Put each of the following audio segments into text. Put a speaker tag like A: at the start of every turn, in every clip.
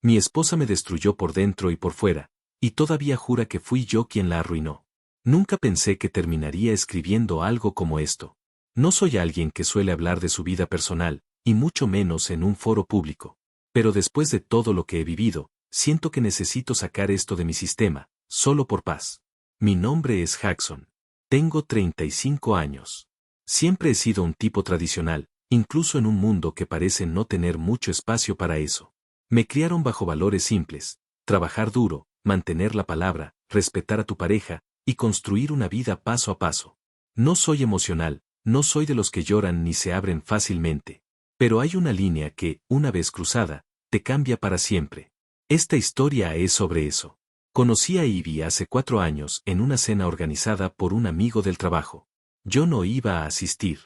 A: Mi esposa me destruyó por dentro y por fuera, y todavía jura que fui yo quien la arruinó. Nunca pensé que terminaría escribiendo algo como esto. No soy alguien que suele hablar de su vida personal, y mucho menos en un foro público. Pero después de todo lo que he vivido, siento que necesito sacar esto de mi sistema, solo por paz. Mi nombre es Jackson. Tengo 35 años. Siempre he sido un tipo tradicional, incluso en un mundo que parece no tener mucho espacio para eso. Me criaron bajo valores simples: trabajar duro, mantener la palabra, respetar a tu pareja, y construir una vida paso a paso. No soy emocional, no soy de los que lloran ni se abren fácilmente. Pero hay una línea que, una vez cruzada, te cambia para siempre. Esta historia es sobre eso. Conocí a Ivy hace 4 años en una cena organizada por un amigo del trabajo. Yo no iba a asistir.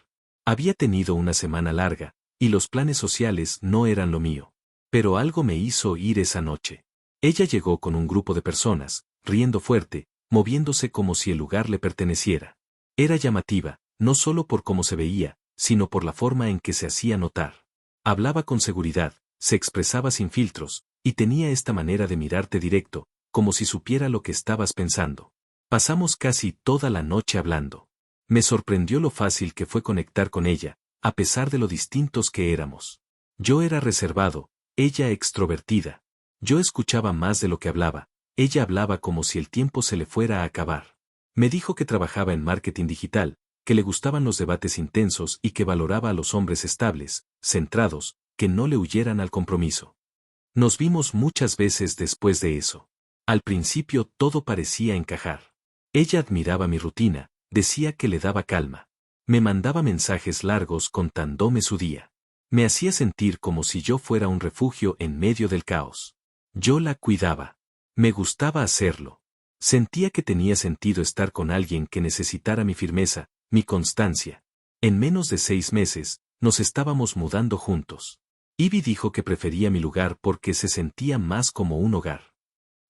A: Había tenido una semana larga, y los planes sociales no eran lo mío. Pero algo me hizo ir esa noche. Ella llegó con un grupo de personas, riendo fuerte, moviéndose como si el lugar le perteneciera. Era llamativa, no solo por cómo se veía, sino por la forma en que se hacía notar. Hablaba con seguridad, se expresaba sin filtros, y tenía esta manera de mirarte directo, como si supiera lo que estabas pensando. Pasamos casi toda la noche hablando. Me sorprendió lo fácil que fue conectar con ella, a pesar de lo distintos que éramos. Yo era reservado, ella extrovertida. Yo escuchaba más de lo que hablaba, ella hablaba como si el tiempo se le fuera a acabar. Me dijo que trabajaba en marketing digital, que le gustaban los debates intensos y que valoraba a los hombres estables, centrados, que no le huyeran al compromiso. Nos vimos muchas veces después de eso. Al principio todo parecía encajar. Ella admiraba mi rutina, decía que le daba calma. Me mandaba mensajes largos contándome su día. Me hacía sentir como si yo fuera un refugio en medio del caos. Yo la cuidaba. Me gustaba hacerlo. Sentía que tenía sentido estar con alguien que necesitara mi firmeza, mi constancia. En menos de 6 meses, nos estábamos mudando juntos. Ivy dijo que prefería mi lugar porque se sentía más como un hogar.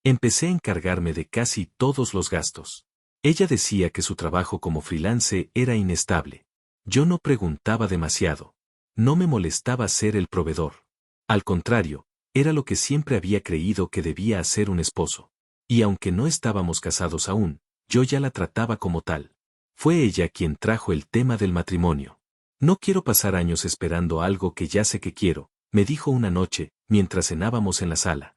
A: Empecé a encargarme de casi todos los gastos. Ella decía que su trabajo como freelance era inestable. Yo no preguntaba demasiado. No me molestaba ser el proveedor. Al contrario, era lo que siempre había creído que debía hacer un esposo. Y aunque no estábamos casados aún, yo ya la trataba como tal. Fue ella quien trajo el tema del matrimonio. No quiero pasar años esperando algo que ya sé que quiero, me dijo una noche, mientras cenábamos en la sala.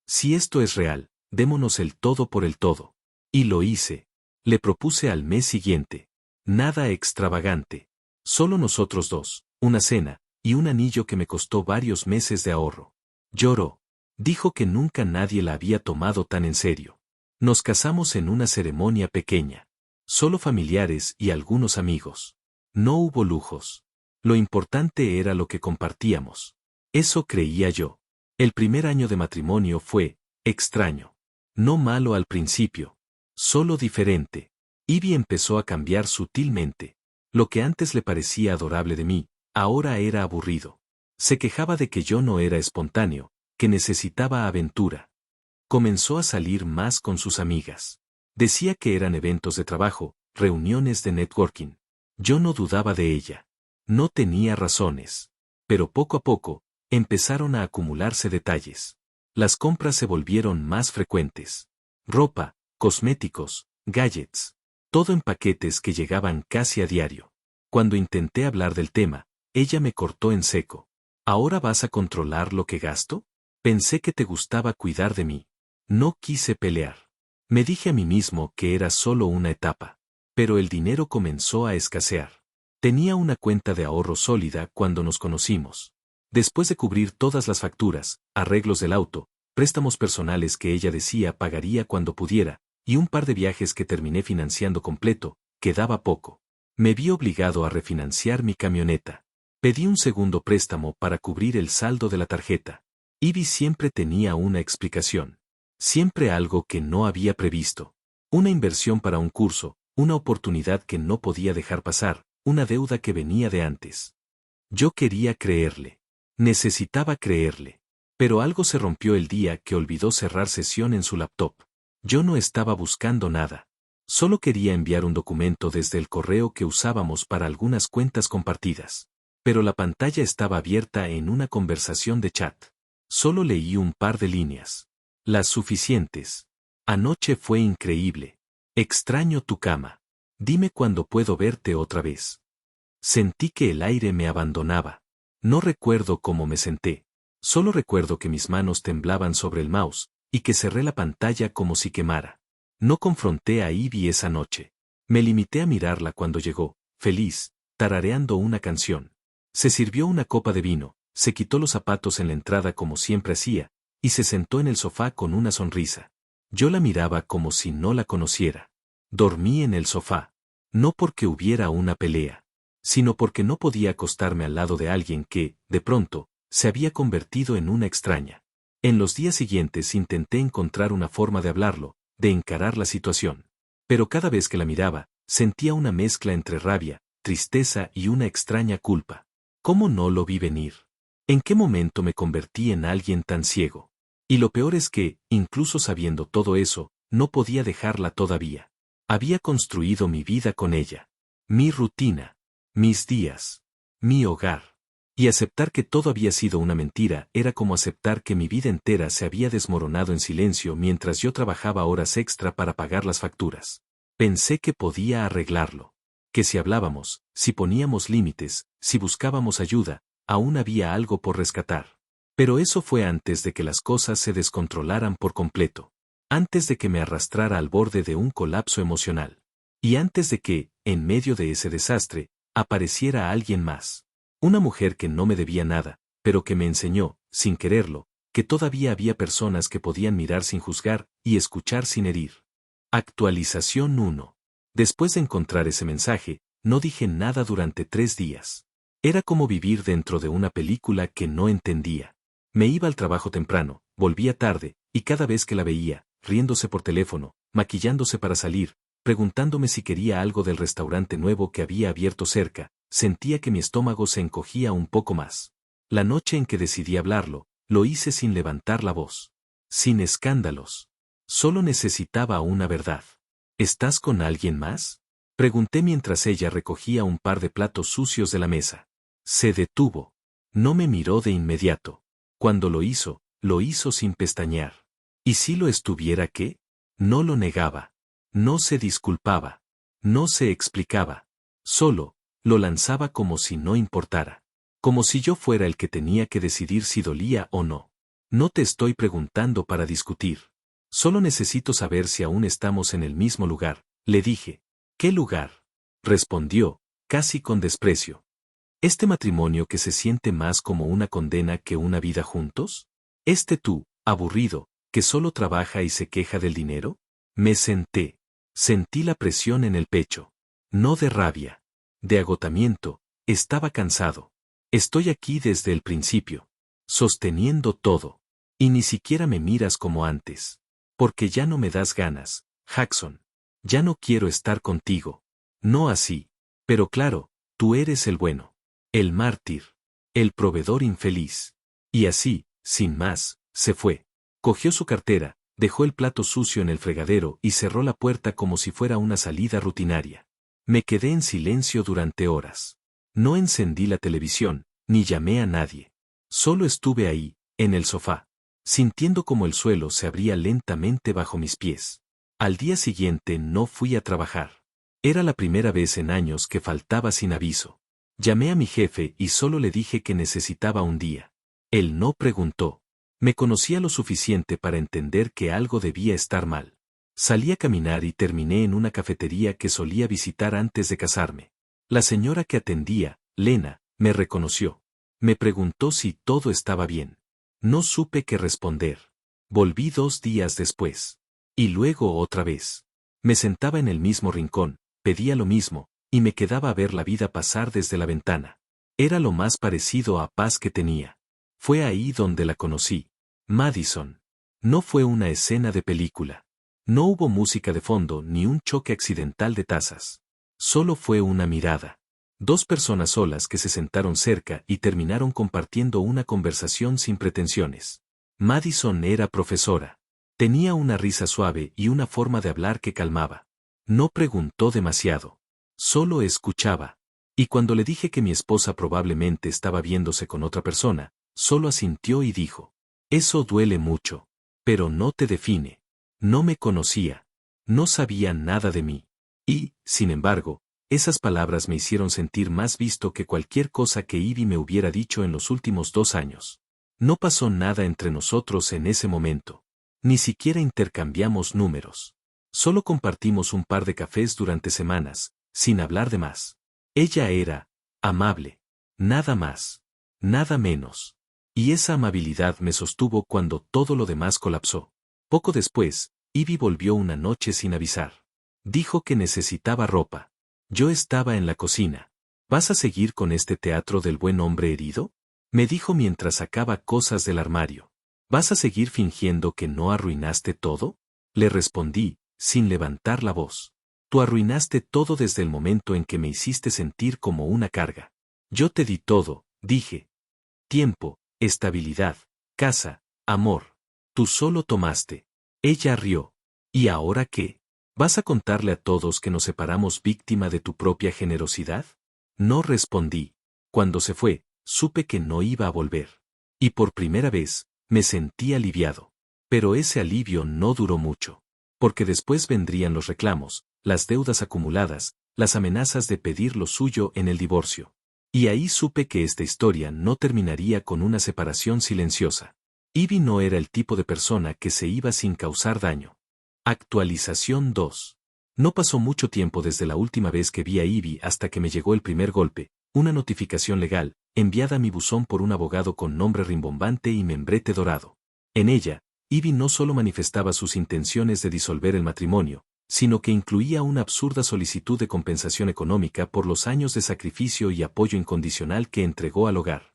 A: Si esto es real, démonos el todo por el todo. Y lo hice. Le propuse al mes siguiente. Nada extravagante. Solo nosotros dos, una cena, y un anillo que me costó varios meses de ahorro. Lloró. Dijo que nunca nadie la había tomado tan en serio. Nos casamos en una ceremonia pequeña. Solo familiares y algunos amigos. No hubo lujos. Lo importante era lo que compartíamos. Eso creía yo. El primer año de matrimonio fue extraño. No malo al principio. Solo diferente. Ivy empezó a cambiar sutilmente. Lo que antes le parecía adorable de mí, ahora era aburrido. Se quejaba de que yo no era espontáneo, que necesitaba aventura. Comenzó a salir más con sus amigas. Decía que eran eventos de trabajo, reuniones de networking. Yo no dudaba de ella. No tenía razones. Pero poco a poco, empezaron a acumularse detalles. Las compras se volvieron más frecuentes. Ropa, cosméticos, gadgets. Todo en paquetes que llegaban casi a diario. Cuando intenté hablar del tema, ella me cortó en seco. ¿Ahora vas a controlar lo que gasto? Pensé que te gustaba cuidar de mí. No quise pelear. Me dije a mí mismo que era solo una etapa. Pero el dinero comenzó a escasear. Tenía una cuenta de ahorro sólida cuando nos conocimos. Después de cubrir todas las facturas, arreglos del auto, préstamos personales que ella decía pagaría cuando pudiera, y un par de viajes que terminé financiando completo, quedaba poco. Me vi obligado a refinanciar mi camioneta. Pedí un segundo préstamo para cubrir el saldo de la tarjeta. Ivy siempre tenía una explicación. Siempre algo que no había previsto. Una inversión para un curso, una oportunidad que no podía dejar pasar, una deuda que venía de antes. Yo quería creerle. Necesitaba creerle. Pero algo se rompió el día que olvidó cerrar sesión en su laptop. Yo no estaba buscando nada. Solo quería enviar un documento desde el correo que usábamos para algunas cuentas compartidas. Pero la pantalla estaba abierta en una conversación de chat. Solo leí un par de líneas. Las suficientes. Anoche fue increíble. Extraño tu cama. Dime cuándo puedo verte otra vez. Sentí que el aire me abandonaba. No recuerdo cómo me senté. Solo recuerdo que mis manos temblaban sobre el mouse, y que cerré la pantalla como si quemara. No confronté a Ivy esa noche. Me limité a mirarla cuando llegó, feliz, tarareando una canción. Se sirvió una copa de vino, se quitó los zapatos en la entrada como siempre hacía, y se sentó en el sofá con una sonrisa. Yo la miraba como si no la conociera. Dormí en el sofá. No porque hubiera una pelea, sino porque no podía acostarme al lado de alguien que, de pronto, se había convertido en una extraña. En los días siguientes intenté encontrar una forma de hablarlo, de encarar la situación. Pero cada vez que la miraba, sentía una mezcla entre rabia, tristeza y una extraña culpa. ¿Cómo no lo vi venir? ¿En qué momento me convertí en alguien tan ciego? Y lo peor es que, incluso sabiendo todo eso, no podía dejarla todavía. Había construido mi vida con ella. Mi rutina. Mis días. Mi hogar. Y aceptar que todo había sido una mentira era como aceptar que mi vida entera se había desmoronado en silencio mientras yo trabajaba horas extra para pagar las facturas. Pensé que podía arreglarlo. Que si hablábamos, si poníamos límites, si buscábamos ayuda, aún había algo por rescatar. Pero eso fue antes de que las cosas se descontrolaran por completo. Antes de que me arrastrara al borde de un colapso emocional. Y antes de que, en medio de ese desastre, apareciera alguien más. Una mujer que no me debía nada, pero que me enseñó, sin quererlo, que todavía había personas que podían mirar sin juzgar y escuchar sin herir. Actualización 1. Después de encontrar ese mensaje, no dije nada durante 3 días. Era como vivir dentro de una película que no entendía. Me iba al trabajo temprano, volvía tarde, y cada vez que la veía, riéndose por teléfono, maquillándose para salir, preguntándome si quería algo del restaurante nuevo que había abierto cerca, sentía que mi estómago se encogía un poco más. La noche en que decidí hablarlo, lo hice sin levantar la voz. Sin escándalos. Solo necesitaba una verdad. ¿Estás con alguien más? Pregunté mientras ella recogía un par de platos sucios de la mesa. Se detuvo. No me miró de inmediato. Cuando lo hizo sin pestañear. ¿Y si lo estuviera qué? No lo negaba. No se disculpaba. No se explicaba. Solo, lo lanzaba como si no importara. Como si yo fuera el que tenía que decidir si dolía o no. No te estoy preguntando para discutir. Solo necesito saber si aún estamos en el mismo lugar, le dije. ¿Qué lugar? Respondió, casi con desprecio. ¿Este matrimonio que se siente más como una condena que una vida juntos? ¿Este tú, aburrido, que solo trabaja y se queja del dinero? Me senté. Sentí la presión en el pecho. No de rabia. De agotamiento. Estaba cansado. Estoy aquí desde el principio. Sosteniendo todo. Y ni siquiera me miras como antes. Porque ya no me das ganas, Jackson. Ya no quiero estar contigo. No así. Pero claro, tú eres el bueno. El mártir. El proveedor infeliz. Y así, sin más, se fue. Cogió su cartera, dejó el plato sucio en el fregadero y cerró la puerta como si fuera una salida rutinaria. Me quedé en silencio durante horas. No encendí la televisión, ni llamé a nadie. Solo estuve ahí, en el sofá, sintiendo como el suelo se abría lentamente bajo mis pies. Al día siguiente no fui a trabajar. Era la primera vez en años que faltaba sin aviso. Llamé a mi jefe y solo le dije que necesitaba un día. Él no preguntó. Me conocía lo suficiente para entender que algo debía estar mal. Salí a caminar y terminé en una cafetería que solía visitar antes de casarme. La señora que atendía, Lena, me reconoció. Me preguntó si todo estaba bien. No supe qué responder. Volví 2 días después. Y luego otra vez. Me sentaba en el mismo rincón, pedía lo mismo, y me quedaba a ver la vida pasar desde la ventana. Era lo más parecido a paz que tenía. Fue ahí donde la conocí. Madison. No fue una escena de película. No hubo música de fondo ni un choque accidental de tazas. Solo fue una mirada. 2 personas solas que se sentaron cerca y terminaron compartiendo una conversación sin pretensiones. Madison era profesora. Tenía una risa suave y una forma de hablar que calmaba. No preguntó demasiado. Solo escuchaba. Y cuando le dije que mi esposa probablemente estaba viéndose con otra persona, solo asintió y dijo: Eso duele mucho. Pero no te define. No me conocía. No sabía nada de mí. Y, sin embargo, esas palabras me hicieron sentir más visto que cualquier cosa que Ivy me hubiera dicho en los últimos 2 años. No pasó nada entre nosotros en ese momento. Ni siquiera intercambiamos números. Solo compartimos un par de cafés durante semanas, sin hablar de más. Ella era amable. Nada más. Nada menos. Y esa amabilidad me sostuvo cuando todo lo demás colapsó. Poco después, Ivy volvió una noche sin avisar. Dijo que necesitaba ropa. Yo estaba en la cocina. ¿Vas a seguir con este teatro del buen hombre herido? Me dijo mientras sacaba cosas del armario. ¿Vas a seguir fingiendo que no arruinaste todo? Le respondí, sin levantar la voz. Tú arruinaste todo desde el momento en que me hiciste sentir como una carga. Yo te di todo, dije. Tiempo, estabilidad, casa, amor. Tú solo tomaste. Ella rió. ¿Y ahora qué? ¿Vas a contarle a todos que nos separamos víctima de tu propia generosidad? No respondí. Cuando se fue, supe que no iba a volver. Y por primera vez, me sentí aliviado. Pero ese alivio no duró mucho. Porque después vendrían los reclamos, las deudas acumuladas, las amenazas de pedir lo suyo en el divorcio. Y ahí supe que esta historia no terminaría con una separación silenciosa. Ivy no era el tipo de persona que se iba sin causar daño. Actualización 2. No pasó mucho tiempo desde la última vez que vi a Ivy hasta que me llegó el primer golpe, una notificación legal, enviada a mi buzón por un abogado con nombre rimbombante y membrete dorado. En ella, Ivy no solo manifestaba sus intenciones de disolver el matrimonio, sino que incluía una absurda solicitud de compensación económica por los años de sacrificio y apoyo incondicional que entregó al hogar.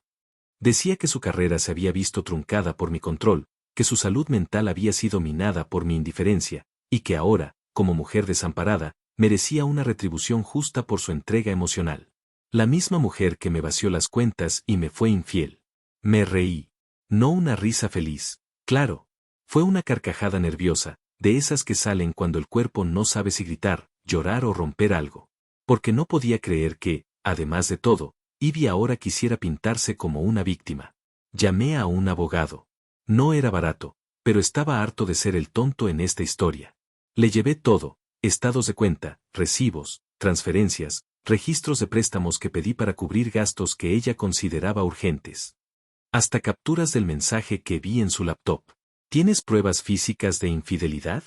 A: Decía que su carrera se había visto truncada por mi control, que su salud mental había sido minada por mi indiferencia, y que ahora, como mujer desamparada, merecía una retribución justa por su entrega emocional. La misma mujer que me vació las cuentas y me fue infiel. Me reí. No una risa feliz, claro. Fue una carcajada nerviosa, de esas que salen cuando el cuerpo no sabe si gritar, llorar o romper algo. Porque no podía creer que, además de todo, Ivy ahora quisiera pintarse como una víctima. Llamé a un abogado. No era barato, pero estaba harto de ser el tonto en esta historia. Le llevé todo, estados de cuenta, recibos, transferencias, registros de préstamos que pedí para cubrir gastos que ella consideraba urgentes. Hasta capturas del mensaje que vi en su laptop. ¿Tienes pruebas físicas de infidelidad?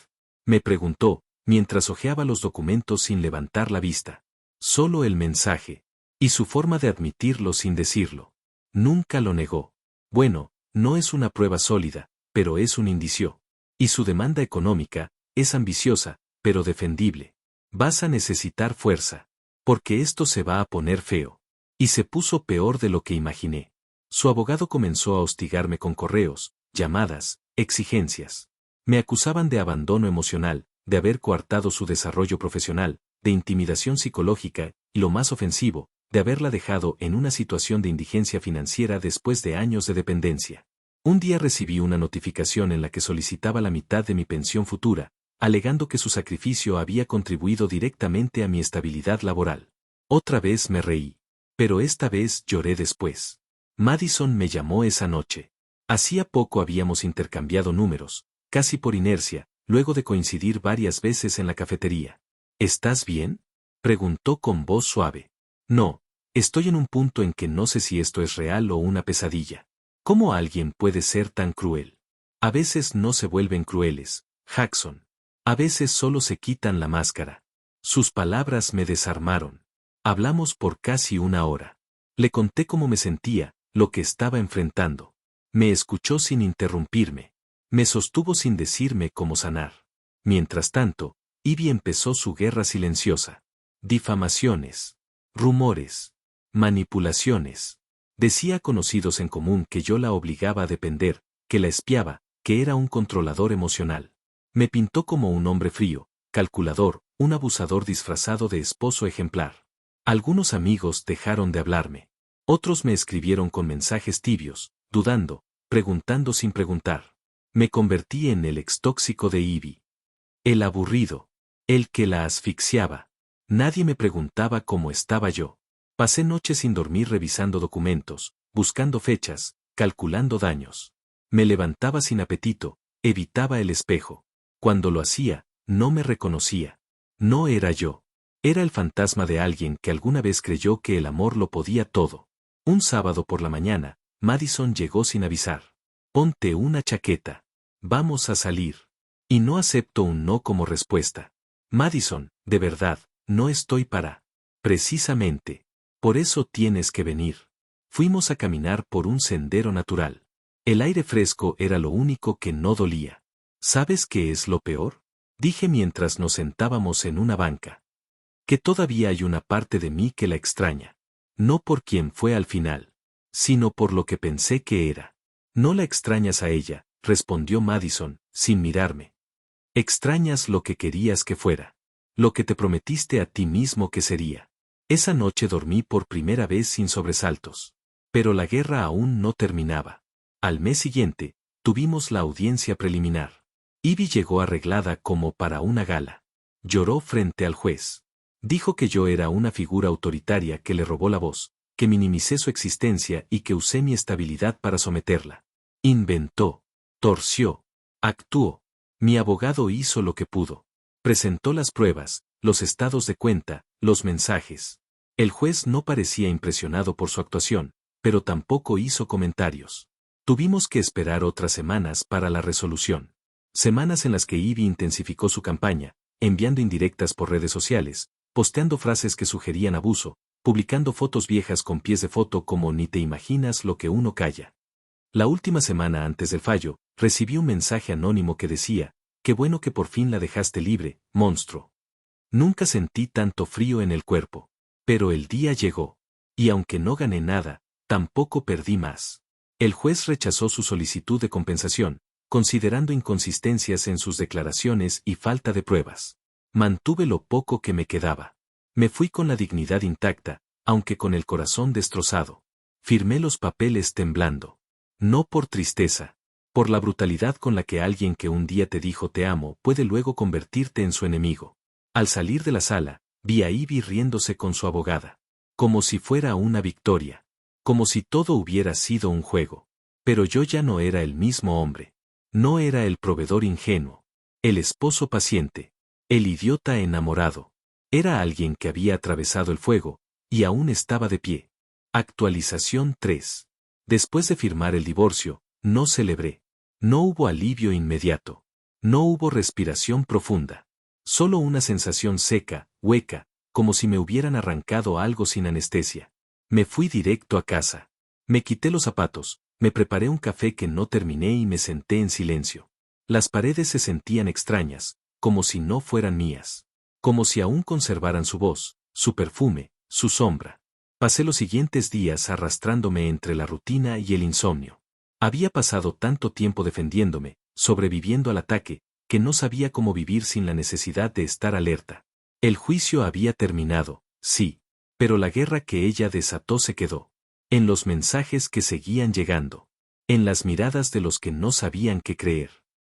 A: Me preguntó, mientras hojeaba los documentos sin levantar la vista. Solo el mensaje. Y su forma de admitirlo sin decirlo. Nunca lo negó. Bueno, no es una prueba sólida, pero es un indicio. Y su demanda económica, es ambiciosa, pero defendible. Vas a necesitar fuerza. Porque esto se va a poner feo. Y se puso peor de lo que imaginé. Su abogado comenzó a hostigarme con correos, llamadas, exigencias. Me acusaban de abandono emocional, de haber coartado su desarrollo profesional, de intimidación psicológica, y lo más ofensivo, de haberla dejado en una situación de indigencia financiera después de años de dependencia. Un día recibí una notificación en la que solicitaba la mitad de mi pensión futura, alegando que su sacrificio había contribuido directamente a mi estabilidad laboral. Otra vez me reí. Pero esta vez lloré después. Madison me llamó esa noche. Hacía poco habíamos intercambiado números, casi por inercia, luego de coincidir varias veces en la cafetería. ¿Estás bien?, preguntó con voz suave. No, estoy en un punto en que no sé si esto es real o una pesadilla. ¿Cómo alguien puede ser tan cruel? A veces no se vuelven crueles, Jackson. A veces solo se quitan la máscara. Sus palabras me desarmaron. Hablamos por casi una hora. Le conté cómo me sentía, lo que estaba enfrentando. Me escuchó sin interrumpirme. Me sostuvo sin decirme cómo sanar. Mientras tanto, Ivy empezó su guerra silenciosa. Difamaciones. Rumores. Manipulaciones. Decía a conocidos en común que yo la obligaba a depender, que la espiaba, que era un controlador emocional. Me pintó como un hombre frío, calculador, un abusador disfrazado de esposo ejemplar. Algunos amigos dejaron de hablarme. Otros me escribieron con mensajes tibios, dudando, preguntando sin preguntar. Me convertí en el ex tóxico de Ivy. El aburrido. El que la asfixiaba. Nadie me preguntaba cómo estaba yo. Pasé noches sin dormir revisando documentos, buscando fechas, calculando daños. Me levantaba sin apetito, evitaba el espejo. Cuando lo hacía, no me reconocía. No era yo. Era el fantasma de alguien que alguna vez creyó que el amor lo podía todo. Un sábado por la mañana, Madison llegó sin avisar. Ponte una chaqueta. Vamos a salir. Y no acepto un no como respuesta. Madison, de verdad, no estoy para. Precisamente. Por eso tienes que venir. Fuimos a caminar por un sendero natural. El aire fresco era lo único que no dolía. ¿Sabes qué es lo peor? Dije mientras nos sentábamos en una banca. Que todavía hay una parte de mí que la extraña. No por quien fue al final, sino por lo que pensé que era. No la extrañas a ella, respondió Madison, sin mirarme. Extrañas lo que querías que fuera. Lo que te prometiste a ti mismo que sería. Esa noche dormí por primera vez sin sobresaltos. Pero la guerra aún no terminaba. Al mes siguiente, tuvimos la audiencia preliminar. Ivy llegó arreglada como para una gala. Lloró frente al juez. Dijo que yo era una figura autoritaria que le robó la voz, que minimicé su existencia y que usé mi estabilidad para someterla. Inventó, torció, actuó. Mi abogado hizo lo que pudo. Presentó las pruebas, los estados de cuenta, los mensajes. El juez no parecía impresionado por su actuación, pero tampoco hizo comentarios. Tuvimos que esperar otras semanas para la resolución. Semanas en las que Ivy intensificó su campaña, enviando indirectas por redes sociales, posteando frases que sugerían abuso, publicando fotos viejas con pies de foto como ni te imaginas lo que uno calla. La última semana antes del fallo, recibí un mensaje anónimo que decía, qué bueno que por fin la dejaste libre, monstruo. Nunca sentí tanto frío en el cuerpo. Pero el día llegó. Y aunque no gané nada, tampoco perdí más. El juez rechazó su solicitud de compensación, considerando inconsistencias en sus declaraciones y falta de pruebas. Mantuve lo poco que me quedaba. Me fui con la dignidad intacta, aunque con el corazón destrozado. Firmé los papeles temblando. No por tristeza. Por la brutalidad con la que alguien que un día te dijo te amo puede luego convertirte en su enemigo. Al salir de la sala, vi a Ivy riéndose con su abogada. Como si fuera una victoria. Como si todo hubiera sido un juego. Pero yo ya no era el mismo hombre. No era el proveedor ingenuo. El esposo paciente. El idiota enamorado. Era alguien que había atravesado el fuego, y aún estaba de pie. Actualización 3. Después de firmar el divorcio, no celebré. No hubo alivio inmediato. No hubo respiración profunda. Solo una sensación seca, hueca, como si me hubieran arrancado algo sin anestesia. Me fui directo a casa. Me quité los zapatos, me preparé un café que no terminé y me senté en silencio. Las paredes se sentían extrañas, como si no fueran mías. Como si aún conservaran su voz, su perfume, su sombra. Pasé los siguientes días arrastrándome entre la rutina y el insomnio. Había pasado tanto tiempo defendiéndome, sobreviviendo al ataque, que no sabía cómo vivir sin la necesidad de estar alerta. El juicio había terminado, sí, pero la guerra que ella desató se quedó. En los mensajes que seguían llegando. En las miradas de los que no sabían qué creer.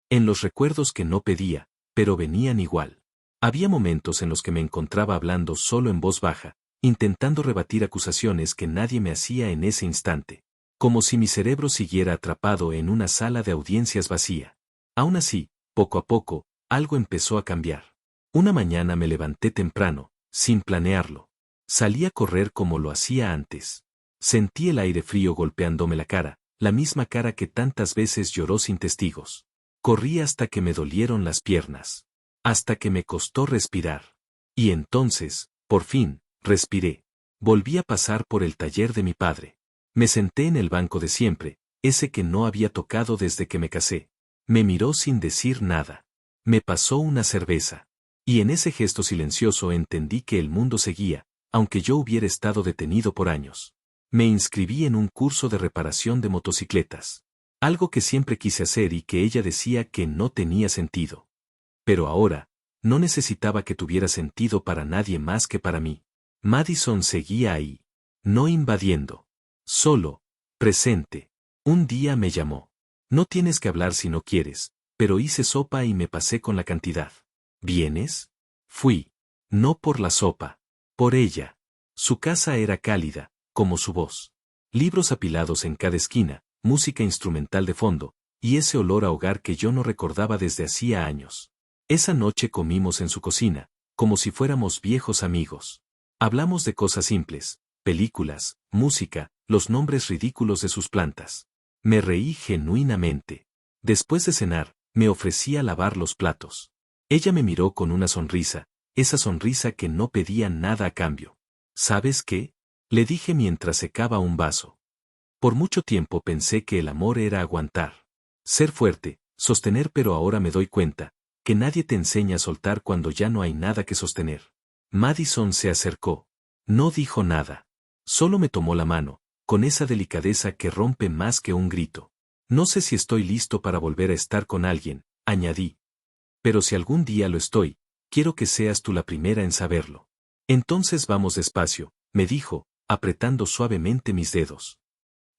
A: En los recuerdos que no pedía, pero venían igual. Había momentos en los que me encontraba hablando solo en voz baja, intentando rebatir acusaciones que nadie me hacía en ese instante. Como si mi cerebro siguiera atrapado en una sala de audiencias vacía. Aún así, poco a poco, algo empezó a cambiar. Una mañana me levanté temprano, sin planearlo. Salí a correr como lo hacía antes. Sentí el aire frío golpeándome la cara, la misma cara que tantas veces lloró sin testigos. Corrí hasta que me dolieron las piernas. Hasta que me costó respirar. Y entonces, por fin, respiré. Volví a pasar por el taller de mi padre. Me senté en el banco de siempre, ese que no había tocado desde que me casé. Me miró sin decir nada. Me pasó una cerveza. Y en ese gesto silencioso entendí que el mundo seguía, aunque yo hubiera estado detenido por años. Me inscribí en un curso de reparación de motocicletas. Algo que siempre quise hacer y que ella decía que no tenía sentido. Pero ahora, no necesitaba que tuviera sentido para nadie más que para mí. Madison seguía ahí. No invadiendo. Solo, presente. Un día me llamó. No tienes que hablar si no quieres, pero hice sopa y me pasé con la cantidad. ¿Vienes? Fui. No por la sopa. Por ella. Su casa era cálida, como su voz. Libros apilados en cada esquina, música instrumental de fondo, y ese olor a hogar que yo no recordaba desde hacía años. Esa noche comimos en su cocina, como si fuéramos viejos amigos. Hablamos de cosas simples, películas, música, los nombres ridículos de sus plantas. Me reí genuinamente. Después de cenar, me ofrecí a lavar los platos. Ella me miró con una sonrisa, esa sonrisa que no pedía nada a cambio. ¿Sabes qué? Le dije mientras secaba un vaso. Por mucho tiempo pensé que el amor era aguantar. Ser fuerte, sostener, pero ahora me doy cuenta que nadie te enseña a soltar cuando ya no hay nada que sostener. Madison se acercó. No dijo nada. Solo me tomó la mano, con esa delicadeza que rompe más que un grito. No sé si estoy listo para volver a estar con alguien, añadí. Pero si algún día lo estoy, quiero que seas tú la primera en saberlo. Entonces vamos despacio, me dijo, apretando suavemente mis dedos.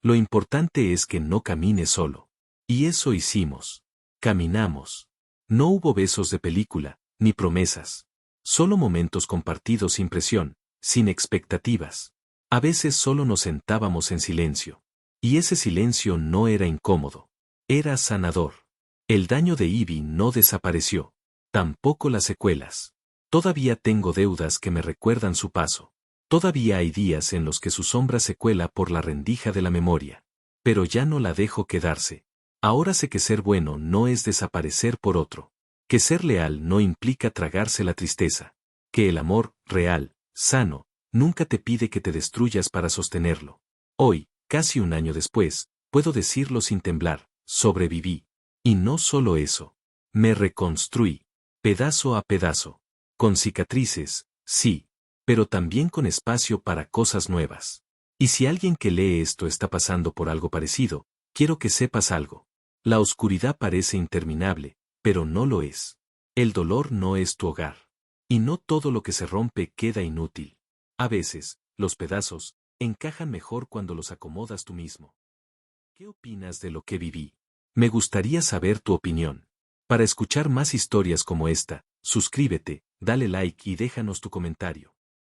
A: Lo importante es que no camines solo. Y eso hicimos. Caminamos. No hubo besos de película, ni promesas. Solo momentos compartidos sin presión, sin expectativas. A veces solo nos sentábamos en silencio. Y ese silencio no era incómodo. Era sanador. El daño de Ivy no desapareció. Tampoco las secuelas. Todavía tengo deudas que me recuerdan su paso. Todavía hay días en los que su sombra se cuela por la rendija de la memoria. Pero ya no la dejo quedarse. Ahora sé que ser bueno no es desaparecer por otro. Que ser leal no implica tragarse la tristeza. Que el amor, real, sano, nunca te pide que te destruyas para sostenerlo. Hoy, casi un año después, puedo decirlo sin temblar, sobreviví. Y no solo eso. Me reconstruí. Pedazo a pedazo. Con cicatrices, sí, pero también con espacio para cosas nuevas. Y si alguien que lee esto está pasando por algo parecido, quiero que sepas algo. La oscuridad parece interminable, pero no lo es. El dolor no es tu hogar. Y no todo lo que se rompe queda inútil. A veces, los pedazos encajan mejor cuando los acomodas tú mismo. ¿Qué opinas de lo que viví? Me gustaría saber tu opinión. Para escuchar más historias como esta, suscríbete, dale like y déjanos tu comentario.